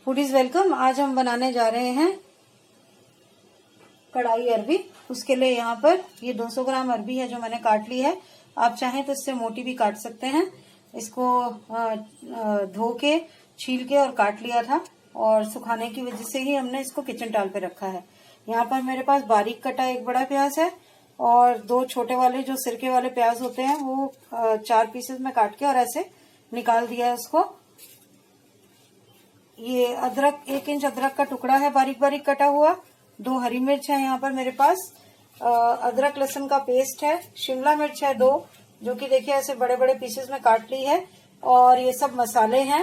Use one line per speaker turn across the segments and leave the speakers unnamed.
Foodies welcome. आज हम बनाने जा रहे हैं कढ़ाई अरबी। उसके लिए यहाँ पर ये 200 ग्राम अरबी है जो मैंने काट ली है। आप चाहें तो इससे मोटी भी काट सकते हैं। इसको धो के छील के और काट लिया था और सुखाने की वजह से ही हमने इसको किचन टाल पे रखा है। यहाँ पर मेरे पास बारीक कटा एक बड़ा प्याज है और 2 छोटे वाले जो सिरके वाले प्याज होते हैं वो 4 पीसेस में काट के और ऐसे निकाल दिया है उसको। ये अदरक 1 इंच अदरक का टुकड़ा है बारीक बारीक कटा हुआ। 2 हरी मिर्च है यहाँ पर मेरे पास। अदरक लहसुन का पेस्ट है। शिमला मिर्च है 2 जो कि देखिए ऐसे बड़े बड़े पीसेस में काट ली है। और ये सब मसाले हैं,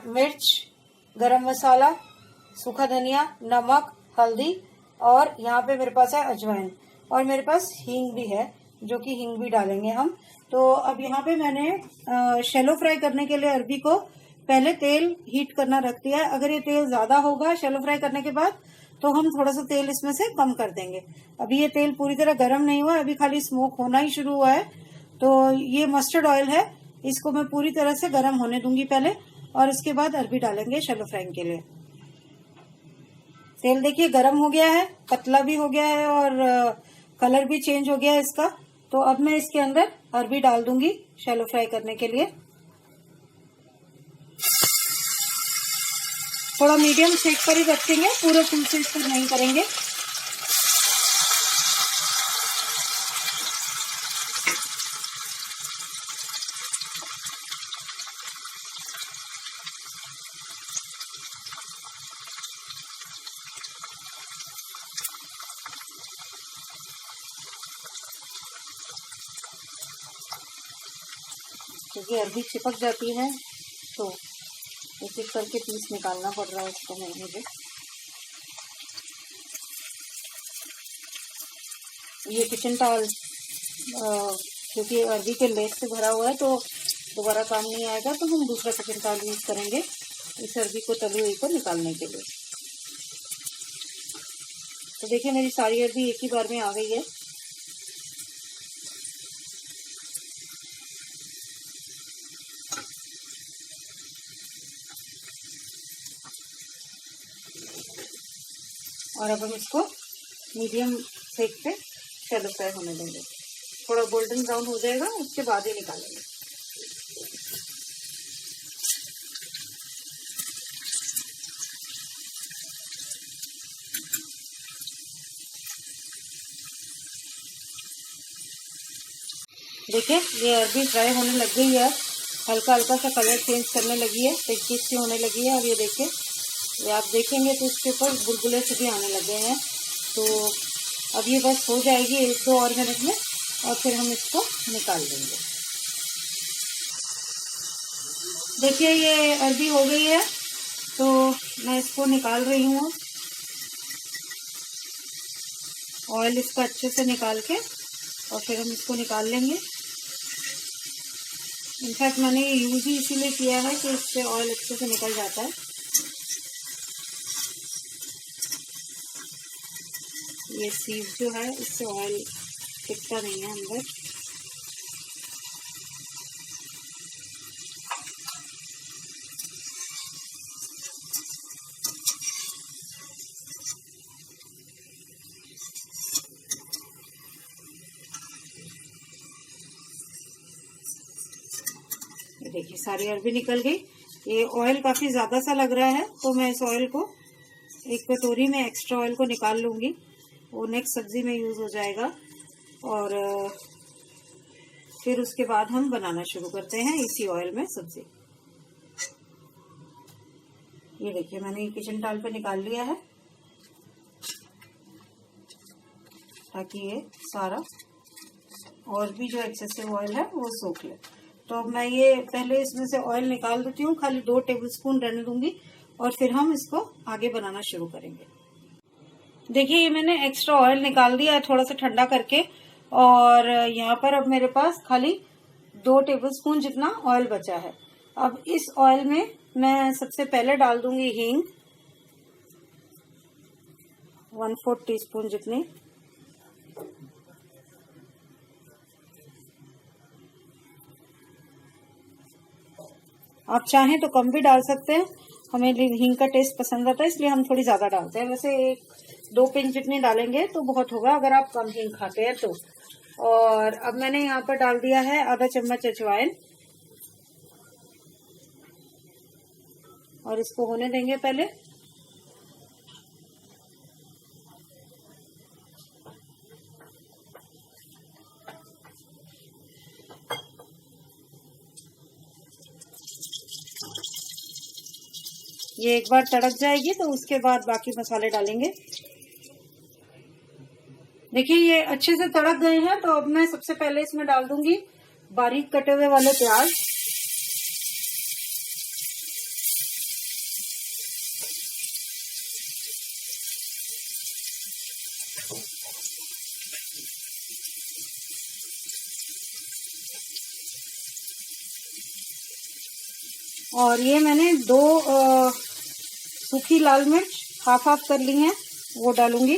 मिर्च, गरम मसाला, सूखा धनिया, नमक, हल्दी और यहाँ पे मेरे पास है अजवाइन और मेरे पास हींग भी है जो कि हींग भी डालेंगे हम। तो अब यहाँ पे मैंने शैलो फ्राई करने के लिए अरबी को पहले तेल हीट करना रख दिया है। अगर ये तेल ज्यादा होगा शैलो फ्राई करने के बाद तो हम थोड़ा सा तेल इसमें से कम कर देंगे। अभी ये तेल पूरी तरह गर्म नहीं हुआ है, अभी खाली स्मोक होना ही शुरू हुआ है। तो ये मस्टर्ड ऑयल है, इसको मैं पूरी तरह से गर्म होने दूंगी पहले और इसके बाद अरबी डालेंगे शैलो फ्राई के लिए। तेल देखिए गर्म हो गया है, पतला भी हो गया है और कलर भी चेंज हो गया है इसका। तो अब मैं इसके अंदर अरबी डाल दूंगी शैलो फ्राई करने के लिए। थोड़ा मीडियम सेक पर ही रखेंगे, पूरे फुल सेक पर नहीं करेंगे। क्योंकि अरबी चिपक जाती है तो एक एक करके पीस निकालना पड़ रहा है उसको मुझे। ये किचन टॉवल क्योंकि अरबी के लेस से भरा हुआ है तो दोबारा काम नहीं आएगा, तो हम दूसरा किचन टॉवल यूज करेंगे इस अरबी को तली हुई को निकालने के लिए। तो देखिए मेरी सारी अरबी एक ही बार में आ गई है। और अब हम इसको मीडियम सेक पे शैलो फ्राई होने देंगे। थोड़ा गोल्डन ब्राउन हो जाएगा उसके बाद ही निकालेंगे। देखिए ये अरबी फ्राई होने लग गई है, हल्का हल्का सा कलर चेंज करने लगी है, टेक्सचर सी होने लगी है। और ये देखिए ये आप देखेंगे तो इसके ऊपर बुलबुले से भी आने लगे हैं। तो अब ये बस हो जाएगी 1-2 और मिनट में और फिर हम इसको निकाल देंगे। देखिए ये अरबी हो गई है तो मैं इसको निकाल रही हूँ। ऑयल इसका अच्छे से निकाल के और फिर हम इसको निकाल लेंगे। इनफैक्ट मैंने ये यूज ही इसीलिए किया है कि इससे ऑयल अच्छे से निकल जाता है। ये सीव जो है इससे ऑयल टिकता नहीं है अंदर। ये देखिए सारी अरबी निकल गई। ये ऑयल काफी ज्यादा सा लग रहा है तो मैं इस ऑयल को एक कटोरी में एक्स्ट्रा ऑयल को निकाल लूंगी, वो नेक्स्ट सब्जी में यूज हो जाएगा। और फिर उसके बाद हम बनाना शुरू करते हैं इसी ऑयल में सब्जी। ये देखिए मैंने किचन टॉवल पे निकाल लिया है ताकि ये सारा और भी जो एक्सेसिव ऑयल है वो सोख ले। तो मैं ये पहले इसमें से ऑयल निकाल देती हूँ, खाली 2 टेबलस्पून रहने दूंगी और फिर हम इसको आगे बनाना शुरू करेंगे। देखिए ये मैंने एक्स्ट्रा ऑयल निकाल दिया है थोड़ा सा ठंडा करके और यहाँ पर अब मेरे पास खाली 2 टेबलस्पून जितना ऑयल बचा है। अब इस ऑयल में मैं सबसे पहले डाल दूंगी हींग 1/4 टीस्पून जितनी। आप चाहें तो कम भी डाल सकते हैं, हमें हींग का टेस्ट पसंद आता है, इसलिए हम थोड़ी ज्यादा डालते हैं। वैसे 1-2 पिंच जितनी डालेंगे तो बहुत होगा अगर आप कम हींग खाते हैं तो। और अब मैंने यहाँ पर डाल दिया है आधा चम्मच अजवाइन, और इसको होने देंगे पहले। ये एक बार तड़क जाएगी तो उसके बाद बाकी मसाले डालेंगे। देखिए ये अच्छे से तड़क गए हैं, तो अब मैं सबसे पहले इसमें डाल दूंगी बारीक कटे हुए वाले प्याज। और ये मैंने 2 सूखी लाल मिर्च हाफ कर ली हैं, वो डालूंगी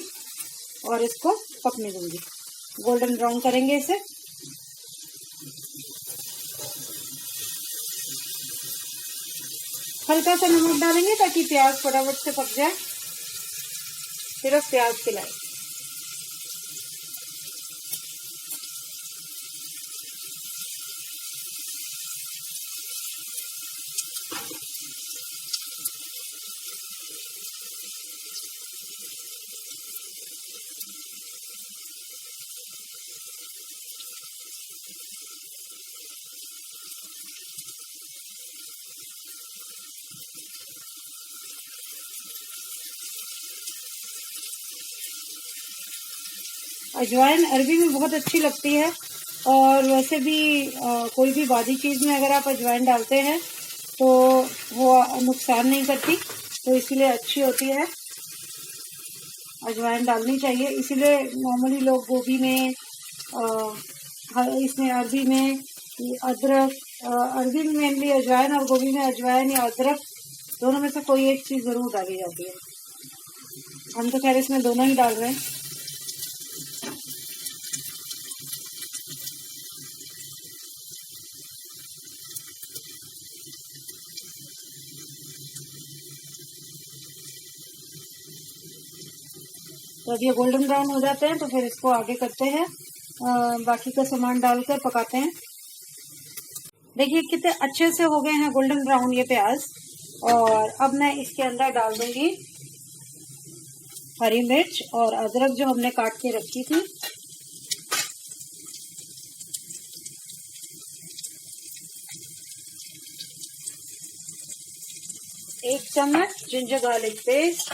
और इसको पकने दूंगी। गोल्डन ब्राउन करेंगे इसे। हल्का सा नमक डालेंगे ताकि प्याज फटाफट से पक जाए, सिर्फ प्याज खिलाए। अजवाइन अरबी में बहुत अच्छी लगती है, और वैसे भी कोई भी बादी चीज में अगर आप अजवाइन डालते हैं तो वो नुकसान नहीं करती, तो इसीलिए अच्छी होती है, अजवाइन डालनी चाहिए। इसीलिए नॉर्मली लोग गोभी में इसमें अरबी में अदरक, अरबी में मेनली अजवाइन और गोभी में अजवाइन या अदरक दोनों में से कोई एक चीज जरूर डाली जाती है। हम तो खैर इसमें दोनों ही डाल रहे हैं। तो अब ये गोल्डन ब्राउन हो जाते हैं तो फिर इसको आगे करते हैं, बाकी का सामान डालकर पकाते हैं। देखिए कितने अच्छे से हो गए हैं गोल्डन ब्राउन ये प्याज। और अब मैं इसके अंदर डाल दूंगी हरी मिर्च और अदरक जो हमने काट के रखी थी। एक चम्मच जिंजर गार्लिक पेस्ट,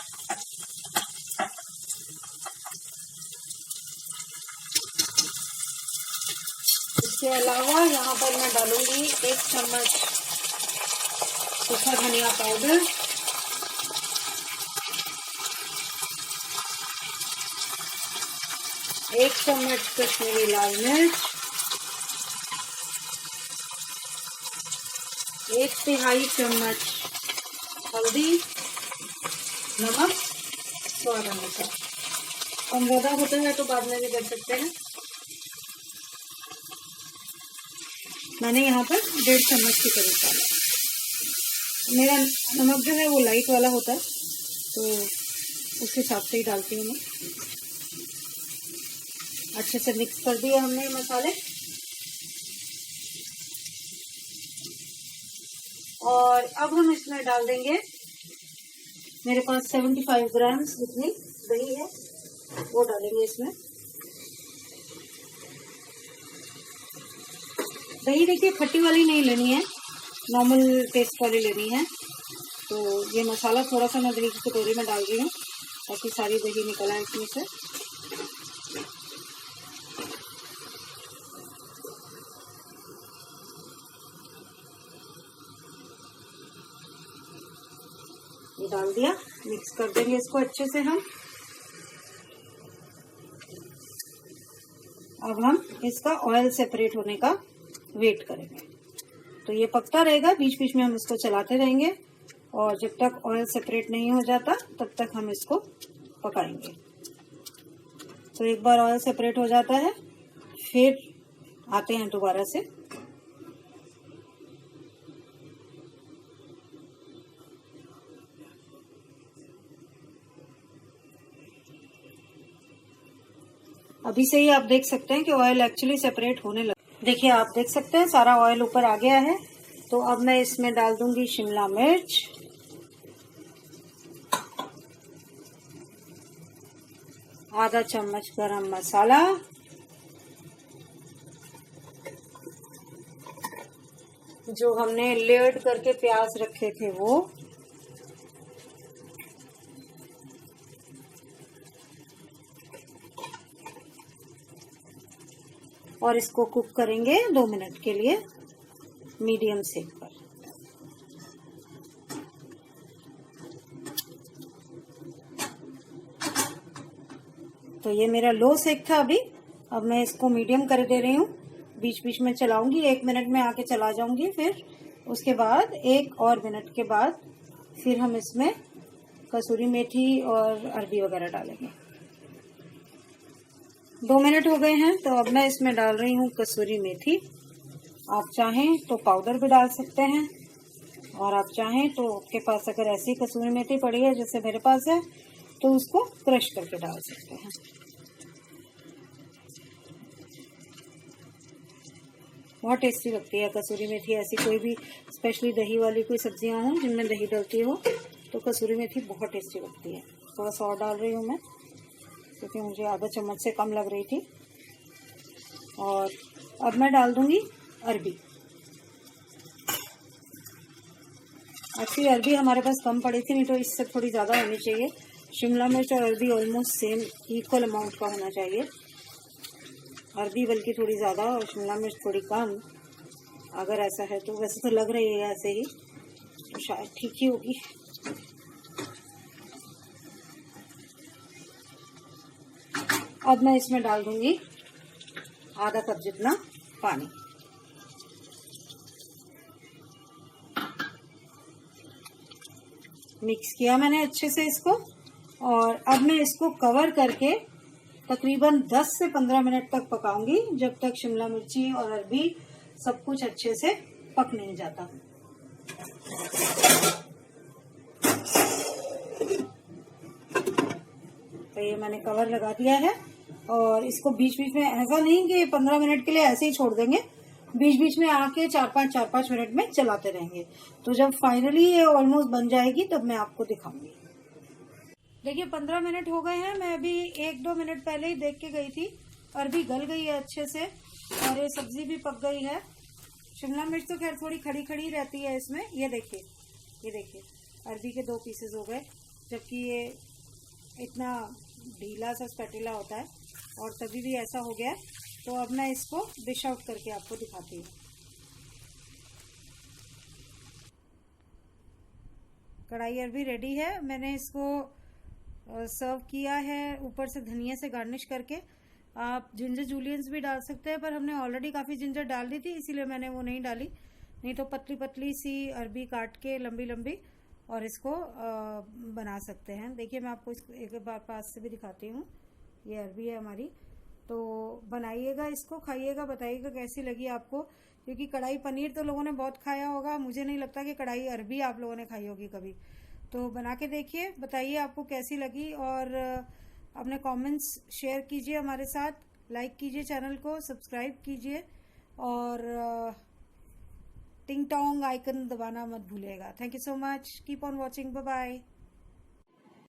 इसके अलावा यहाँ पर मैं डालूंगी 1 चम्मच सूखा धनिया पाउडर, 1 चम्मच कश्मीरी लाल मिर्च, 1/3 चम्मच हल्दी, नमक स्वाद अनुसार। कम ज्यादा होता है तो बाद में भी कर सकते हैं। मैंने यहाँ पर 1.5 चम्मच के करीब डाला। मेरा नमक जो है वो लाइट वाला होता है, तो उस हिसाब से ही डालती हूँ मैं। अच्छे से मिक्स कर दिए हमने मसाले, और अब हम इसमें डाल देंगे, मेरे पास 75 ग्राम जितनी दही है वो डालेंगे इसमें। दही देखिए खट्टी वाली नहीं लेनी है, नॉर्मल टेस्ट वाली लेनी है। तो ये मसाला थोड़ा सा मैं दही की कटोरी में डाल रही हूँ ताकि सारी दही निकल आए इसमें से। ये डाल दिया, मिक्स कर देंगे इसको अच्छे से हम। अब हम इसका ऑयल सेपरेट होने का वेट करेंगे। तो ये पकता रहेगा, बीच बीच में हम इसको चलाते रहेंगे, और जब तक ऑयल सेपरेट नहीं हो जाता तब तक हम इसको पकाएंगे। तो एक बार ऑयल सेपरेट हो जाता है फिर आते हैं दोबारा से। अभी से ही आप देख सकते हैं कि ऑयल एक्चुअली सेपरेट होने लगा। देखिए आप देख सकते हैं सारा ऑयल ऊपर आ गया है। तो अब मैं इसमें डाल दूंगी शिमला मिर्च, आधा चम्मच गरम मसाला, जो हमने लेयर्ड करके प्याज रखे थे वो, और इसको कुक करेंगे 2 मिनट के लिए मीडियम सेक पर। तो ये मेरा लो सेक था अभी। अब मैं इसको मीडियम कर दे रही हूँ, बीच बीच में चलाऊंगी। 1 मिनट में आके चला जाऊंगी, फिर उसके बाद 1 और मिनट के बाद फिर हम इसमें कसूरी मेथी और अरबी वगैरह डालेंगे। 2 मिनट हो गए हैं, तो अब मैं इसमें डाल रही हूँ कसूरी मेथी। आप चाहें तो पाउडर भी डाल सकते हैं, और आप चाहें तो आपके पास अगर ऐसी कसूरी मेथी पड़ी है जैसे मेरे पास है तो उसको क्रश करके डाल सकते हैं। बहुत टेस्टी लगती है कसूरी मेथी। ऐसी कोई भी स्पेशली दही वाली कोई सब्जियां हों जिनमें दही डलती हो तो कसूरी मेथी बहुत टेस्टी लगती है। थोड़ा सा और डाल रही हूँ मैं, क्योंकि मुझे आधा चम्मच से कम लग रही थी। और अब मैं डाल दूंगी अरबी। एक्चुअली अरबी हमारे पास कम पड़ी थी, नहीं तो इससे थोड़ी ज़्यादा होनी चाहिए। शिमला मिर्च और अरबी ऑलमोस्ट सेम इक्वल अमाउंट का होना चाहिए। अरबी बल्कि थोड़ी ज़्यादा और शिमला मिर्च थोड़ी कम, अगर ऐसा है तो। वैसे तो लग रही है ऐसे ही, तो शायद ठीक ही होगी। अब मैं इसमें डाल दूंगी आधा कप जितना पानी। मिक्स किया मैंने अच्छे से इसको, और अब मैं इसको कवर करके तकरीबन 10 से 15 मिनट तक पकाऊंगी, जब तक शिमला मिर्ची और अरबी सब कुछ अच्छे से पक नहीं जाता। तो ये मैंने कवर लगा दिया है, और इसको बीच बीच में, ऐसा नहीं कि 15 मिनट के लिए ऐसे ही छोड़ देंगे, बीच बीच में आके 4-5 मिनट में चलाते रहेंगे। तो जब फाइनली ये ऑलमोस्ट बन जाएगी तब मैं आपको दिखाऊंगी। देखिए 15 मिनट हो गए हैं। मैं अभी 1-2 मिनट पहले ही देख के गई थी। अरबी गल गई है अच्छे से, और ये सब्जी भी पक गई है। शिमला मिर्च तो खैर थोड़ी खड़ी खड़ी रहती है इसमें। ये देखिए अरबी के 2 पीसेस हो गए, जबकि ये इतना ढीला सा स्पैटुला होता है, और तभी भी ऐसा हो गया। तो अब मैं इसको डिश आउट करके आपको दिखाती हूँ। कढ़ाई अरबी रेडी है। मैंने इसको सर्व किया है ऊपर से धनिया से गार्निश करके। आप जिंजर जूलियंस भी डाल सकते हैं, पर हमने ऑलरेडी काफ़ी जिंजर डाल दी थी, इसीलिए मैंने वो नहीं डाली। नहीं तो पतली पतली सी अरबी काट के लंबी लंबी और इसको बना सकते हैं। देखिए मैं आपको इसको एक बार पास से भी दिखाती हूँ। ये अरबी है हमारी। तो बनाइएगा इसको, खाइएगा, बताइएगा कैसी लगी आपको। क्योंकि कढ़ाई पनीर तो लोगों ने बहुत खाया होगा, मुझे नहीं लगता कि कढ़ाई अरबी आप लोगों ने खाई होगी कभी। तो बना के देखिए, बताइए आपको कैसी लगी, और अपने कमेंट्स शेयर कीजिए हमारे साथ, लाइक कीजिए चैनल को, सब्सक्राइब कीजिए, और टिंग टोंग आइकन दबाना मत भूलिएगा। Thank you so much, keep on watching, bye bye.